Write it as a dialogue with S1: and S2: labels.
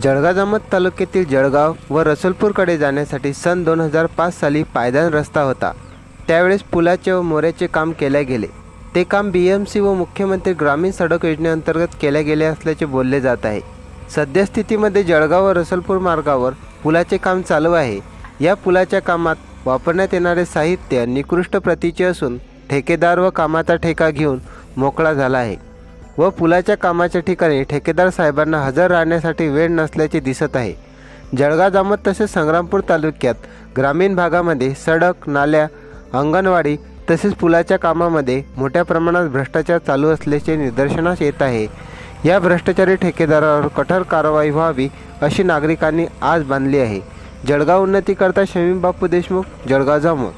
S1: जळगाव जामोद तालुक्यातील जळगाव व रसूलपूरकडे जाण्यासाठी सन 2005 साली पायदळ रस्ता होता। त्यावेळेस पुलाचे व मोऱ्याचे काम केले गेले। ते काम BMC व मुख्यमंत्री ग्रामीण सडक योजनेअंतर्गत केले गेले असल्याचे बोलले जात आहे। सद्यस्थितीमध्ये जळगाव व रसूलपूर मार्गावर पुलाचे काम चालू आहे। या पुलाच्या कामात वापरण्यात येणारे साहित्य निकृष्ट प्रतीचे असून ठेकेदार व कामाचा ठेका घेऊन मोकळा झाला आहे व पुलाच्या कामाच्या ठिकाणी ठेकेदार साहेबांना हजर राहण्यासाठी वेळ नसल्याचे दिसत आहे। जळगाव जामोद तसेच संग्रामपूर तालुक्यात ग्रामीण भागामध्ये सडक, नाल्या, अंगणवाडी तसेच पुलाच्या कामामध्ये मोठ्या प्रमाणात भ्रष्टाचार चालू असल्याचे निदर्शनास येत आहे। या भ्रष्टाचारी ठेकेदारावर कठोर कारवाई व्हावी अशी नागरिकांनी आस बांधली आहे। जळगाव उन्नतीकरता शमीम बापू देशमुख, जळगाव जामोद।